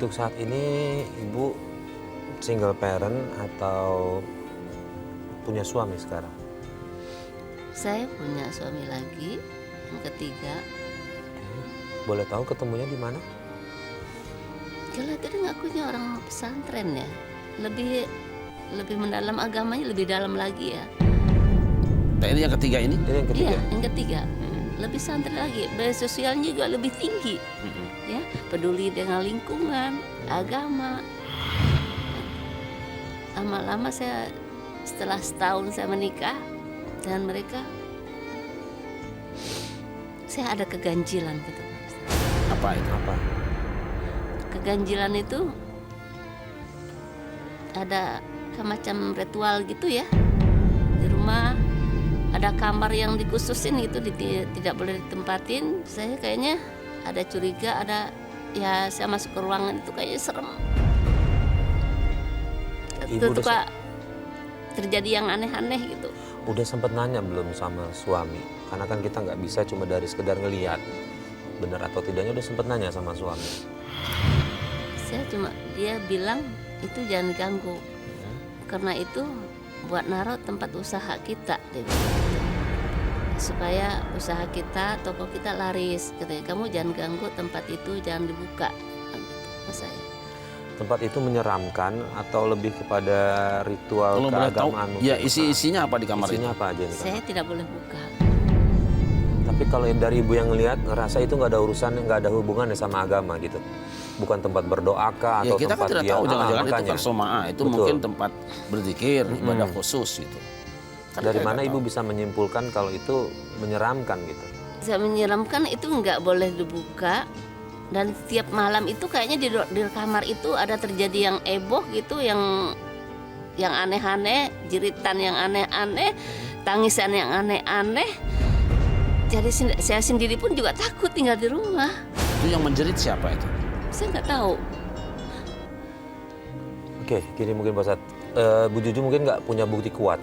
Untuk saat ini Ibu single parent atau punya suami sekarang? Saya punya suami lagi, yang ketiga. Boleh tahu ketemunya di mana? Kalau itu dia ngakunya orang pesantren ya. Lebih mendalam agamanya, lebih dalam lagi ya. Nah, ini yang ketiga ini? Ini yang ketiga? Iya, yang ketiga. Lebih santri lagi, base sosialnya juga lebih tinggi. Ya, peduli dengan lingkungan, agama. Lama-lama setelah setahun saya menikah dengan mereka, saya ada keganjilan gitu. Apa itu? Apa? Keganjilan itu ada semacam ritual gitu ya. Di rumah ada kamar yang dikhususin gitu, tidak boleh ditempatin. Saya kayaknya ada curiga, ya saya masuk ke ruangan itu kayaknya serem. Ibu Itu Pak, terjadi yang aneh-aneh gitu. Udah sempat nanya belum sama suami? Karena kan kita nggak bisa cuma dari sekedar ngelihat benar atau tidaknya. Udah sempat nanya sama suami? Dia bilang itu jangan diganggu, karena itu buat naruh tempat usaha kita, dia bilang gitu. Supaya usaha kita, toko kita laris, katanya. Kamu jangan ganggu tempat itu, jangan dibuka, gitu saya. Tempat itu menyeramkan atau lebih kepada ritual Kalau boleh tahu, keagamaan? ya isinya apa di kamar Isinya itu? apa aja? Saya tidak boleh buka. Tapi kalau dari Ibu yang ngelihat, ngerasa itu nggak ada urusan, nggak ada hubungannya sama agama gitu? Bukan tempat berdoa kah? Ya Atau kita kan tempat tidak dia, tahu, jangan-jangan itu makanya. kan soma'ah, itu Betul. mungkin tempat berzikir, ibadah khusus gitu. Kan Dari kita mana nggak Ibu tahu. bisa menyimpulkan kalau itu menyeramkan gitu? Saya menyeramkan itu nggak boleh dibuka. Dan tiap malam itu kayaknya di kamar itu ada terjadi yang heboh gitu, yang aneh-aneh, jeritan yang aneh-aneh, tangisan yang aneh-aneh. Jadi saya sendiri pun juga takut tinggal di rumah. Itu yang menjerit siapa itu? Saya nggak tahu. Oke, gini mungkin Pak Ustadz. Bu Juju mungkin nggak punya bukti kuat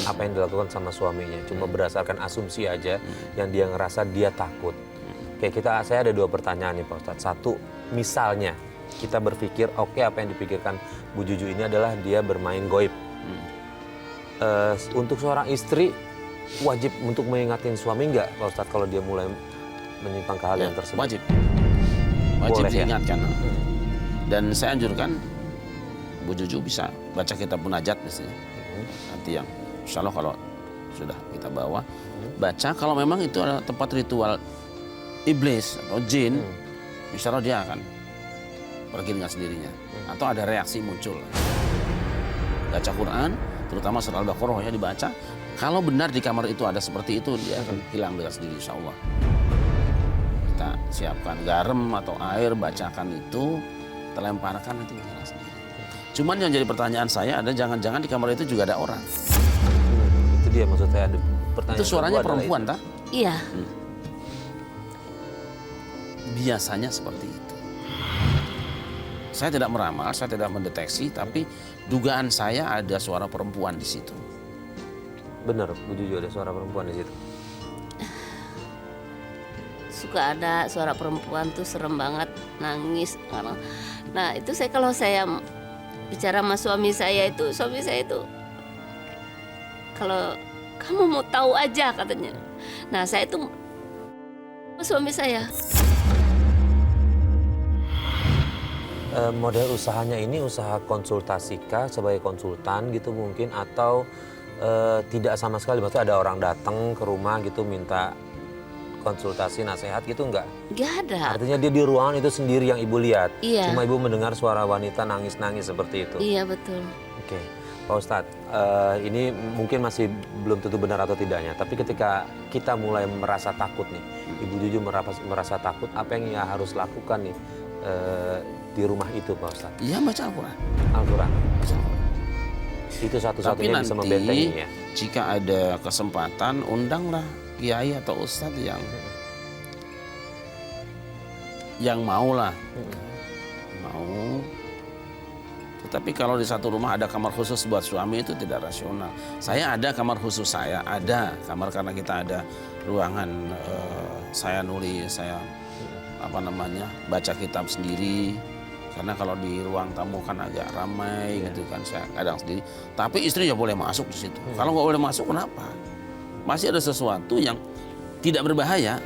apa yang dilakukan sama suaminya. Cuma berdasarkan asumsi aja yang dia ngerasa dia takut. Oke, saya ada dua pertanyaan nih Pak Ustadz. Satu, misalnya kita berpikir, oke, apa yang dipikirkan Bu Juju ini adalah dia bermain goib. Untuk seorang istri, wajib untuk mengingatin suami nggak Pak Ustadz kalau dia mulai menyimpang ke hal yang tersebut? Wajib Boleh, ya? diingatkan. Dan saya anjurkan Bu Juju bisa baca kitab munajat misalnya. Nanti yang insya Allah kalau sudah kita bawa, baca kalau memang itu adalah tempat ritual iblis atau jin, insya Allah dia akan pergi dengan sendirinya. Atau ada reaksi muncul. Baca Quran, terutama surah Al-Baqarah ya dibaca. Kalau benar di kamar itu ada seperti itu, dia akan hilang dengan sendiri insya Allah. Kita siapkan garam atau air, bacakan itu, kita lemparkan nanti hilang sendiri. Cuman yang jadi pertanyaan saya ada jangan-jangan di kamar itu juga ada orang. Itu dia maksud saya, ada pertanyaan. Itu suaranya kedua adalah perempuan, itu. tak? Iya. Biasanya seperti itu. Saya tidak meramal, saya tidak mendeteksi, tapi dugaan saya ada suara perempuan di situ. Benar, Bu Juju ada suara perempuan di situ. Suka ada suara perempuan tuh serem banget, nangis. Nah itu kalau saya bicara sama suami saya itu kalau kamu mau tahu aja katanya. Nah saya itu suami saya. Model usahanya ini usaha konsultasi kah sebagai konsultan gitu mungkin, atau tidak sama sekali? Maksudnya ada orang datang ke rumah gitu minta konsultasi nasihat gitu enggak? Gak ada. Artinya dia di ruangan itu sendiri yang Ibu lihat. Iya. Cuma Ibu mendengar suara wanita nangis-nangis seperti itu. Iya betul. Oke, Pak Ustadz, ini mungkin masih belum tentu benar atau tidaknya. Tapi ketika kita mulai merasa takut nih, Ibu Juju merasa takut, apa yang ia harus lakukan nih di rumah itu Pak Ustadz? Iya baca Al-Quran. Al-Quran. Baca Al-Quran. Itu Tapi satu-satunya bisa membentengi nanti ya. jika ada kesempatan undanglah kiai atau ustadz yang mau lah, mau. Tetapi kalau di satu rumah ada kamar khusus buat suami itu tidak rasional. Saya ada kamar khusus, saya ada kamar karena kita ada ruangan, saya nulis, saya baca kitab sendiri. Karena kalau di ruang tamu kan agak ramai gitu kan, saya kadang sendiri. Tapi istri ya boleh masuk di situ. Kalau nggak boleh masuk, kenapa? Masih ada sesuatu yang tidak berbahaya.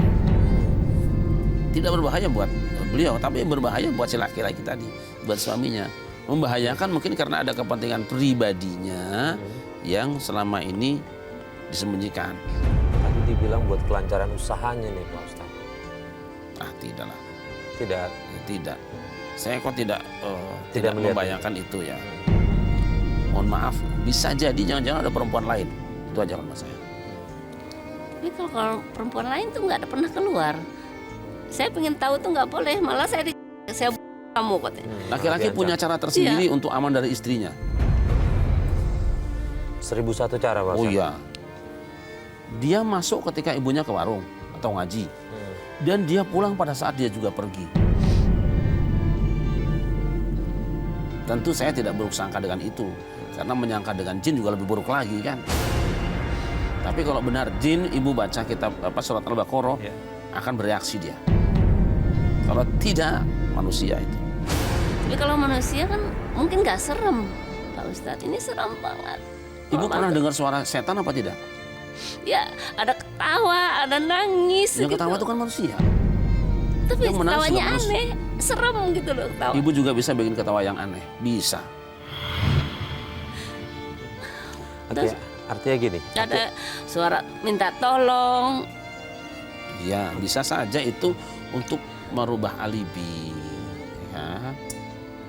Tidak berbahaya buat beliau, tapi berbahaya buat si laki-laki tadi, buat suaminya. Membahayakan mungkin karena ada kepentingan pribadinya yang selama ini disembunyikan. Tadi dibilang buat kelancaran usahanya nih Pak Ustadz. Ah, tidaklah. Tidak. Tidak. Saya kok tidak Tidak melihat membayangkan itu ya. Mohon maaf, bisa jadi jangan-jangan ada perempuan lain. Itu aja kalau saya. Tapi kalau perempuan lain tuh nggak ada pernah keluar. Saya pengen tahu tuh nggak boleh, malah saya kamu katanya. Laki-laki punya cara tersendiri untuk aman dari istrinya. 1001 cara Pak Oh Ustadz. iya. Dia masuk ketika ibunya ke warung atau ngaji. Dan dia pulang pada saat dia juga pergi. Tentu saya tidak buruk sangka dengan itu. Karena menyangka dengan jin juga lebih buruk lagi kan. Tapi kalau benar jin, ibu baca kitab surat Al-Baqarah, akan bereaksi dia. Kalau tidak, manusia itu. Tapi kalau manusia kan mungkin nggak serem, Pak Ustadz. Ini serem banget. Ibu pernah dengar suara setan apa tidak? Ya, ada ketawa, ada nangis. Yang gitu. ketawa itu kan manusia. Tapi yang menangis ketawanya juga manusia. aneh, serem gitu loh ketawa. Ibu juga bisa bikin ketawa yang aneh. Bisa. Oke, artinya gini. Ada suara minta tolong. Ya, bisa saja itu untuk merubah alibi. Ya.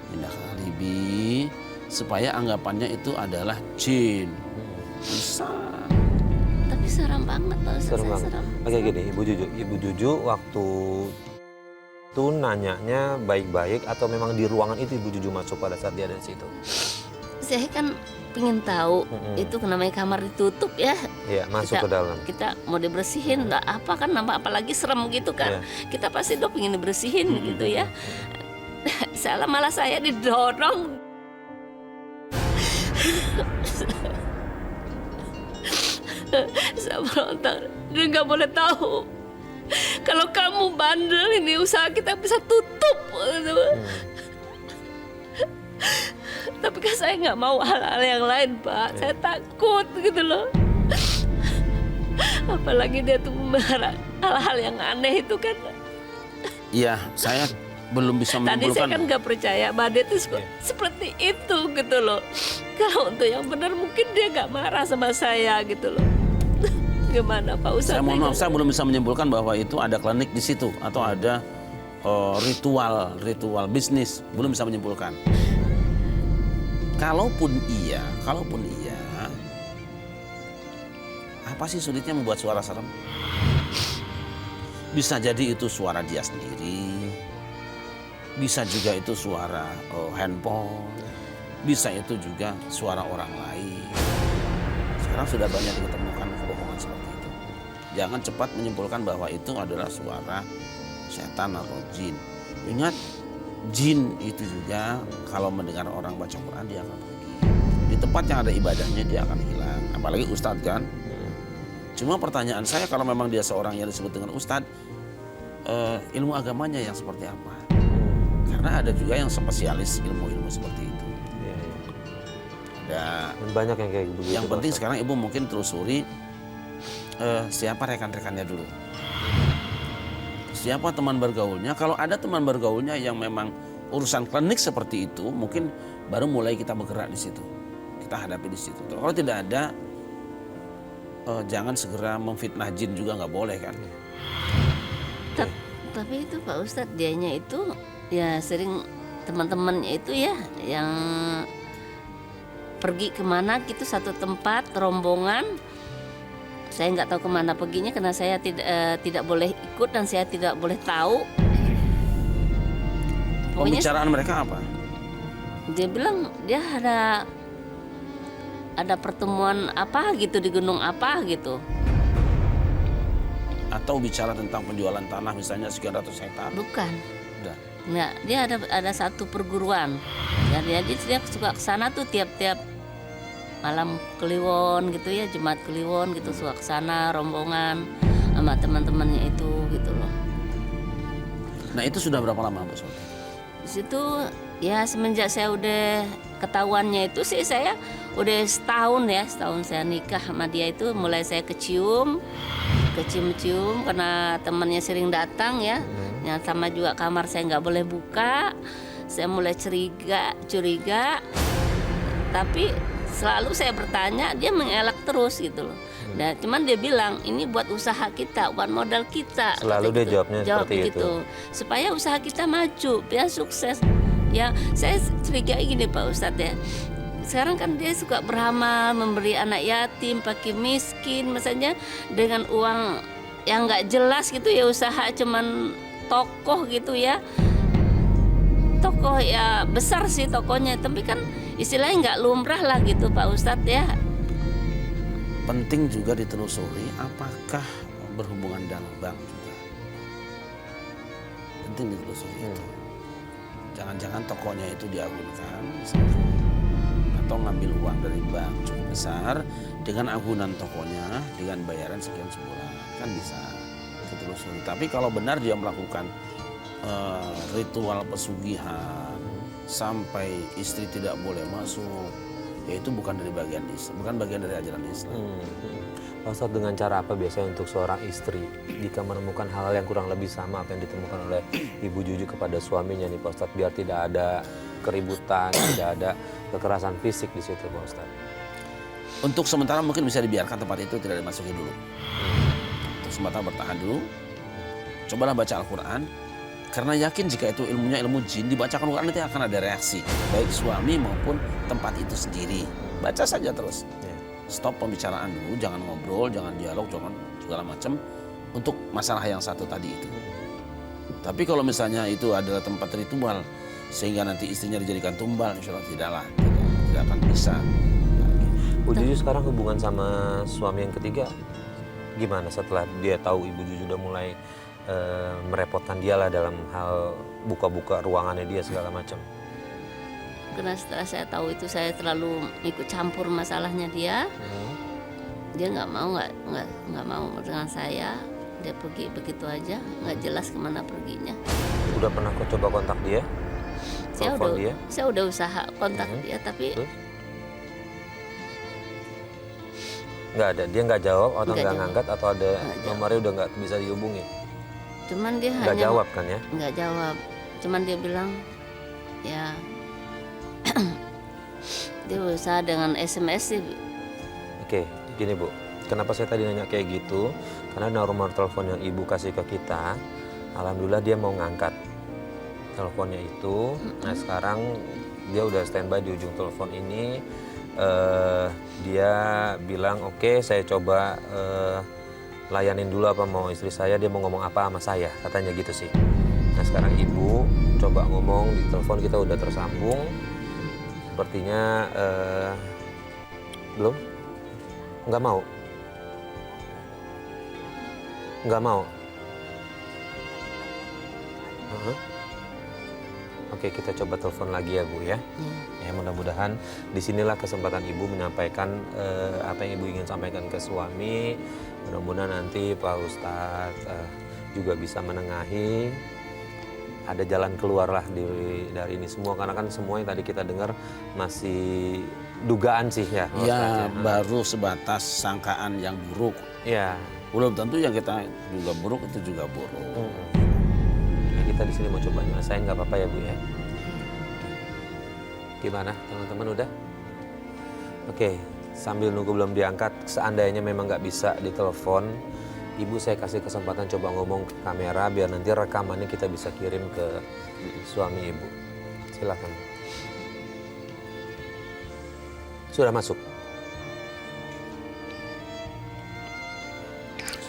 Pindahkan alibi supaya anggapannya itu adalah jin. Bisa. Tapi serem banget Pak Ustadz. Serem Saya banget. serem. Oke gini, Ibu Juju waktu itu nanyanya baik-baik atau memang di ruangan itu Ibu Juju masuk pada saat dia ada di situ? Saya kan pengen tahu itu namanya kamar ditutup ya. Iya, masuk ke dalam. Kita mau dibersihin, nggak apa kan nampak apalagi serem gitu kan. Kita pasti dong pengen dibersihin gitu ya. Malah saya didorong. Saya berontak, dia nggak boleh tahu. Kalau kamu bandel ini usaha kita bisa tutup. Tapi kan saya nggak mau hal-hal yang lain Pak. Saya takut gitu loh. Apalagi dia tuh memelihara hal-hal yang aneh itu kan. Iya, saya belum bisa Tadi saya menyimpulkan. kan nggak percaya Mbak Dia tuh seperti itu gitu loh. Kalau untuk yang benar mungkin dia nggak marah sama saya gitu loh. Gimana Pak Ustadz? Saya mohon maaf, saya belum bisa menyimpulkan bahwa itu ada klinik di situ atau ada ritual bisnis. Belum bisa menyimpulkan. Kalaupun iya, apa sih sulitnya membuat suara serem? Bisa jadi itu suara dia sendiri, bisa juga itu suara handphone, bisa itu juga suara orang lain. Sekarang sudah banyak ditemukan kebohongan seperti itu. Jangan cepat menyimpulkan bahwa itu adalah suara setan atau jin. Ingat, jin itu juga kalau mendengar orang baca Quran dia akan pergi. Di tempat yang ada ibadahnya dia akan hilang. Apalagi ustadz kan. Cuma pertanyaan saya kalau memang dia seorang yang disebut dengan ustadz, ilmu agamanya yang seperti apa? Karena ada juga yang spesialis ilmu-ilmu seperti itu. Ada. Banyak yang kayak begitu. Yang penting sekarang ibu mungkin telusuri siapa rekan-rekannya dulu. Siapa teman bergaulnya? Kalau ada teman bergaulnya yang memang urusan klinik seperti itu, mungkin baru mulai kita bergerak di situ. Kita hadapi di situ. Kalau tidak ada, jangan segera memfitnah jin juga nggak boleh kan. Tapi itu Pak Ustadz, dianya itu ya sering teman-temannya itu ya yang pergi kemana gitu satu tempat rombongan. Saya nggak tahu kemana perginya karena saya tidak boleh ikut dan saya tidak boleh tahu. Pokoknya Pembicaraan mereka apa? dia bilang dia ada pertemuan apa gitu di gunung apa gitu. Atau bicara tentang penjualan tanah misalnya sekian ratus hektar. Bukan. Udah. Nah, dia ada satu perguruan. Jadi dia suka ke sana tuh tiap-tiap malam Kliwon gitu ya, Jumat Kliwon gitu suka ke sana rombongan sama teman-temannya itu gitu loh. Nah itu sudah berapa lama Bu Sofi? Di situ Ya semenjak saya udah ketahuannya itu sih, saya udah setahun saya nikah sama dia itu mulai saya kecium karena temannya sering datang ya. Yang sama juga kamar saya nggak boleh buka. Saya mulai curiga. Tapi selalu saya bertanya, dia mengelak terus gitu loh. Nah, cuman dia bilang ini buat usaha kita, buat modal kita. Selalu kata dia gitu. jawabnya seperti itu. Supaya usaha kita maju, biar sukses. Ya, saya curiga gini Pak Ustadz ya. Sekarang kan dia suka beramal, memberi anak yatim, pakai miskin, misalnya dengan uang yang nggak jelas gitu ya, usaha cuman tokoh gitu ya. Tokoh ya besar sih tokohnya, tapi kan istilahnya nggak lumrah lah gitu Pak Ustadz ya. Penting juga ditelusuri apakah berhubungan dengan bank juga. Penting ditelusuri itu. Jangan-jangan tokonya itu diagunkan atau ngambil uang dari bank cukup besar dengan agunan tokonya dengan bayaran sekian sebulan, kan bisa ditelusuri. Tapi kalau benar dia melakukan ritual pesugihan sampai istri tidak boleh masuk, ya itu bukan dari bagian Islam, bukan bagian dari ajaran Islam. Pak Ustadz, dengan cara apa biasanya untuk seorang istri jika menemukan hal yang kurang lebih sama apa yang ditemukan oleh Ibu Juju kepada suaminya nih Pak Ustadz, biar tidak ada keributan, tidak ada kekerasan fisik di situ Pak Ustadz? Untuk sementara mungkin bisa dibiarkan tempat itu tidak dimasuki dulu. Untuk sementara bertahan dulu. Cobalah baca Al-Quran. Karena yakin jika itu ilmunya ilmu jin, dibacakan Al-Quran nanti akan ada reaksi. Baik suami maupun tempat itu sendiri. Baca saja terus. Stop pembicaraan dulu, jangan ngobrol, jangan dialog, jangan segala macam. Untuk masalah yang satu tadi itu. Tapi kalau misalnya itu adalah tempat ritual, sehingga nanti istrinya dijadikan tumbal, insya Allah tidaklah. Tidak akan bisa. Bu Juju sekarang hubungan sama suami yang ketiga gimana setelah dia tahu Ibu Juju udah mulai merepotkan dia lah dalam hal buka-buka ruangannya dia segala macam? Karena setelah saya tahu itu saya terlalu ikut campur masalahnya dia. Dia nggak mau dengan saya. Dia pergi begitu aja, nggak jelas kemana perginya. Udah pernah kau coba kontak dia? Telepon dia? Saya udah usaha kontak dia, tapi terus? Nggak ada, dia nggak jawab atau nggak ngangkat atau ada nomornya udah nggak bisa dihubungi? Cuman dia nggak hanya jawab kan ya? Nggak jawab, cuman dia bilang ya dia berusaha dengan SMS sih. Oke, gini Bu, kenapa saya tadi nanya kayak gitu? Karena nomor telepon yang Ibu kasih ke kita, alhamdulillah dia mau ngangkat teleponnya itu. Nah sekarang dia udah standby di ujung telepon ini. Dia bilang oke, saya coba layanin dulu apa mau istri saya, dia mau ngomong apa sama saya, katanya gitu sih. Nah sekarang Ibu coba ngomong di telepon, kita udah tersambung. Sepertinya belum? Nggak mau? Nggak mau? Oke, kita coba telepon lagi ya Bu ya. Ya mudah-mudahan disinilah kesempatan Ibu menyampaikan apa yang Ibu ingin sampaikan ke suami. Mudah-mudahan nanti Pak Ustadz juga bisa menengahi. Ada jalan keluar lah dari ini semua, karena kan semua yang tadi kita dengar masih dugaan sih ya. Ya baru sebatas sangkaan yang buruk. Ya. Belum tentu yang kita juga buruk itu juga buruk. Ya, kita di sini mau coba nyelesain, nggak apa-apa ya Bu ya. Gimana teman-teman udah? Oke, sambil nunggu belum diangkat, seandainya memang nggak bisa ditelepon, Ibu saya kasih kesempatan coba ngomong ke kamera biar nanti rekamannya kita bisa kirim ke suami Ibu. Silakan. Sudah masuk?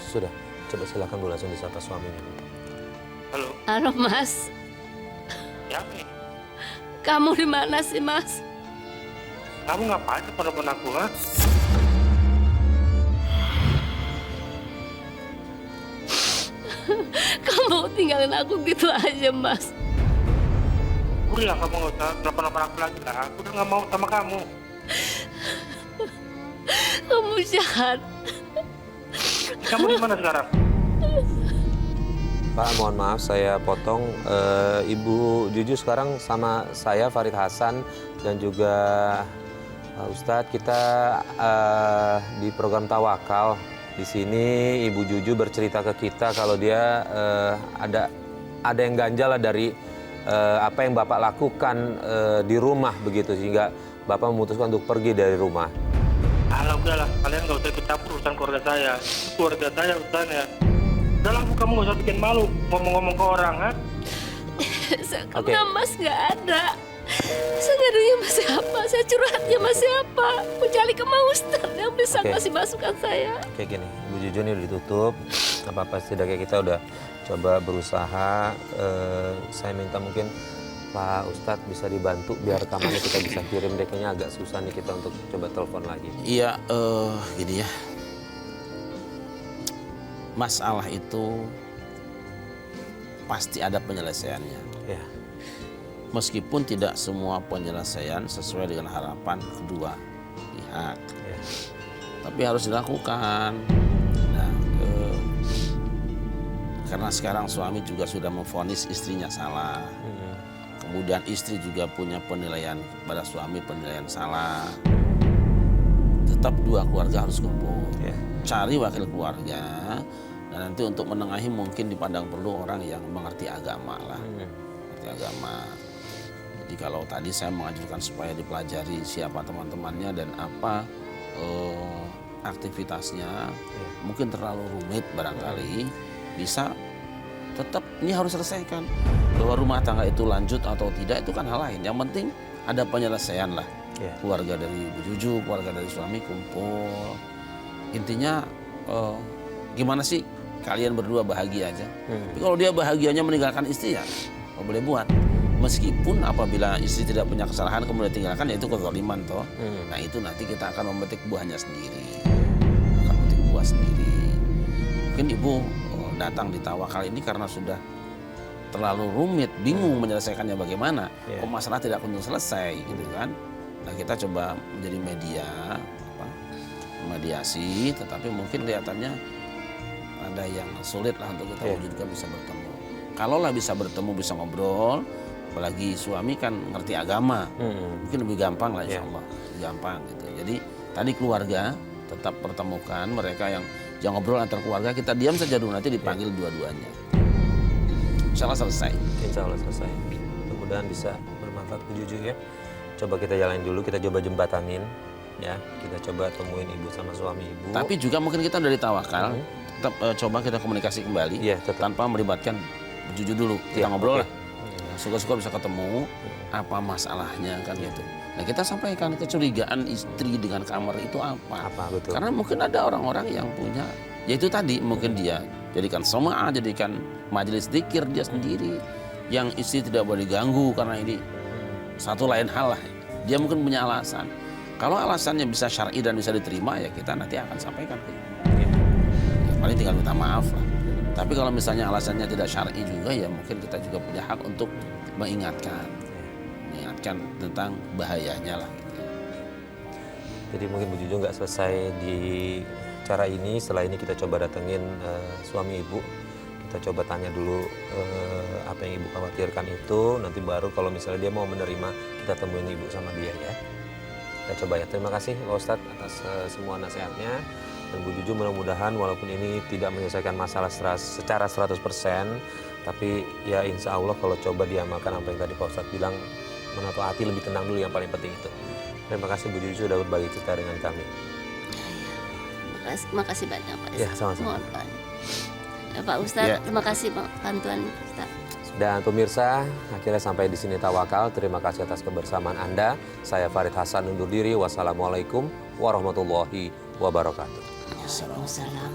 Sudah. Coba silakan Bu langsung disapa suaminya. Halo. Halo Mas. Ya, Kamu di mana sih Mas? kamu ngapain telepon aku, ha? Kamu tinggalin aku gitu aja Mas. Udah, kamu nggak usah telepon aku lagi lah. Aku udah nggak mau sama kamu. Kamu jahat. Kamu di mana sekarang? Pak, mohon maaf saya potong. Ibu Juju sekarang sama saya Farid Hasan dan juga Pak Ustadz, kita di program Tawakal. Di sini Ibu Juju bercerita ke kita kalau dia ada yang ganjal lah dari apa yang Bapak lakukan di rumah begitu, sehingga Bapak memutuskan untuk pergi dari rumah. Alah udahlah, kalian nggak usah ikut campur urusan keluarga saya. Keluarga saya urusannya. Udahlah, kamu nggak usah bikin malu ngomong-ngomong ke orang, ha? Karena Mas nggak ada. Saya ngadunya sama siapa? Saya curhatnya sama siapa? Kecuali ke Mas Ustadz yang bisa kasih masukan saya. Kayak gini, Bu Juju ini udah ditutup. Apa-apa setidaknya kita udah coba berusaha. Saya minta mungkin Pak Ustadz bisa dibantu biar rekamannya kita bisa kirim deh. Kayaknya agak susah nih kita untuk coba telepon lagi. Iya, gini ya. Masalah itu pasti ada penyelesaiannya. Ya. Meskipun tidak semua penyelesaian sesuai dengan harapan kedua pihak. Ya. Tapi harus dilakukan. Nah, karena sekarang suami juga sudah memvonis istrinya salah. Kemudian istri juga punya penilaian pada suami, penilaian salah. Tetap dua keluarga harus kumpul. Ya. Cari wakil keluarga. Dan nanti untuk menengahi mungkin dipandang perlu orang yang mengerti agama lah. Mengerti agama. Jadi kalau tadi saya mengajukan supaya dipelajari siapa teman-temannya dan apa aktivitasnya, mungkin terlalu rumit barangkali, bisa tetap ini harus selesaikan. Bahwa rumah tangga itu lanjut atau tidak itu kan hal lain. Yang penting ada penyelesaian lah. Keluarga dari Ibu Juju, keluarga dari suami kumpul. Intinya gimana sih kalian berdua bahagia aja. Tapi kalau dia bahagianya meninggalkan istri ya nggak boleh buat. Meskipun apabila istri tidak punya kesalahan kemudian tinggalkan ya itu kezaliman toh. Nah itu nanti kita akan memetik buahnya sendiri. Akan memetik buah sendiri. Mungkin ibu datang di Tawakal ini karena sudah terlalu rumit, bingung menyelesaikannya bagaimana. Kok masalah tidak kunjung selesai gitu kan. Nah kita coba menjadi media, mediasi, tetapi mungkin kelihatannya ada yang sulit lah untuk kita wujudkan bisa bertemu. Kalaulah bisa bertemu, bisa ngobrol, apalagi suami kan ngerti agama, mungkin lebih gampang lah insya Allah, lebih gampang gitu. Jadi tadi keluarga tetap pertemukan mereka yang jangan ngobrol antar keluarga, kita diam saja dulu nanti dipanggil dua-duanya. Insya Allah selesai. Insya Allah selesai. Mudah-mudahan bisa bermanfaat Bu Juju ya. Coba kita jalanin dulu, kita coba jembatanin ya. Kita coba temuin ibu sama suami ibu. Tapi juga mungkin kita dari Tawakal tetap coba kita komunikasi kembali tanpa melibatkan Bu Juju dulu. Kita ngobrol lah. Syukur-syukur bisa ketemu apa masalahnya kan gitu. Nah kita sampaikan kecurigaan istri dengan kamar itu apa. Betul. Karena mungkin ada orang-orang yang punya, yaitu tadi mungkin dia jadikan soma'ah, jadikan majelis zikir dia sendiri. Yang istri tidak boleh diganggu karena ini satu lain hal lah. Dia mungkin punya alasan. Kalau alasannya bisa syar'i dan bisa diterima ya kita nanti akan sampaikan. Ya, paling tinggal minta maaf lah. Tapi kalau misalnya alasannya tidak syar'i juga ya mungkin kita juga punya hak untuk mengingatkan tentang bahayanya lah. Gitu. Jadi mungkin Bu Juju nggak selesai di cara ini. Setelah ini kita coba datengin suami ibu. Kita coba tanya dulu apa yang ibu khawatirkan itu. Nanti baru kalau misalnya dia mau menerima kita temuin ibu sama dia ya. Kita coba ya. Terima kasih Pak Ustadz atas semua nasihatnya. Dan Bu Juju mudah-mudahan walaupun ini tidak menyelesaikan masalah secara 100%, tapi ya insya Allah kalau coba diamalkan apa yang tadi Pak Ustadz bilang, menato hati lebih tenang dulu yang paling penting itu. Terima kasih Bu Juju sudah berbagi cerita dengan kami. Makasih banyak Pak. Ya, sama-sama. Ya, Pak Ustadz, terima kasih bantuan Ustadz. Dan pemirsa, akhirnya sampai di sini Tawakal. Terima kasih atas kebersamaan Anda. Saya Farid Hasan undur diri. Wassalamualaikum warahmatullahi wabarakatuh. Waalaikumsalam.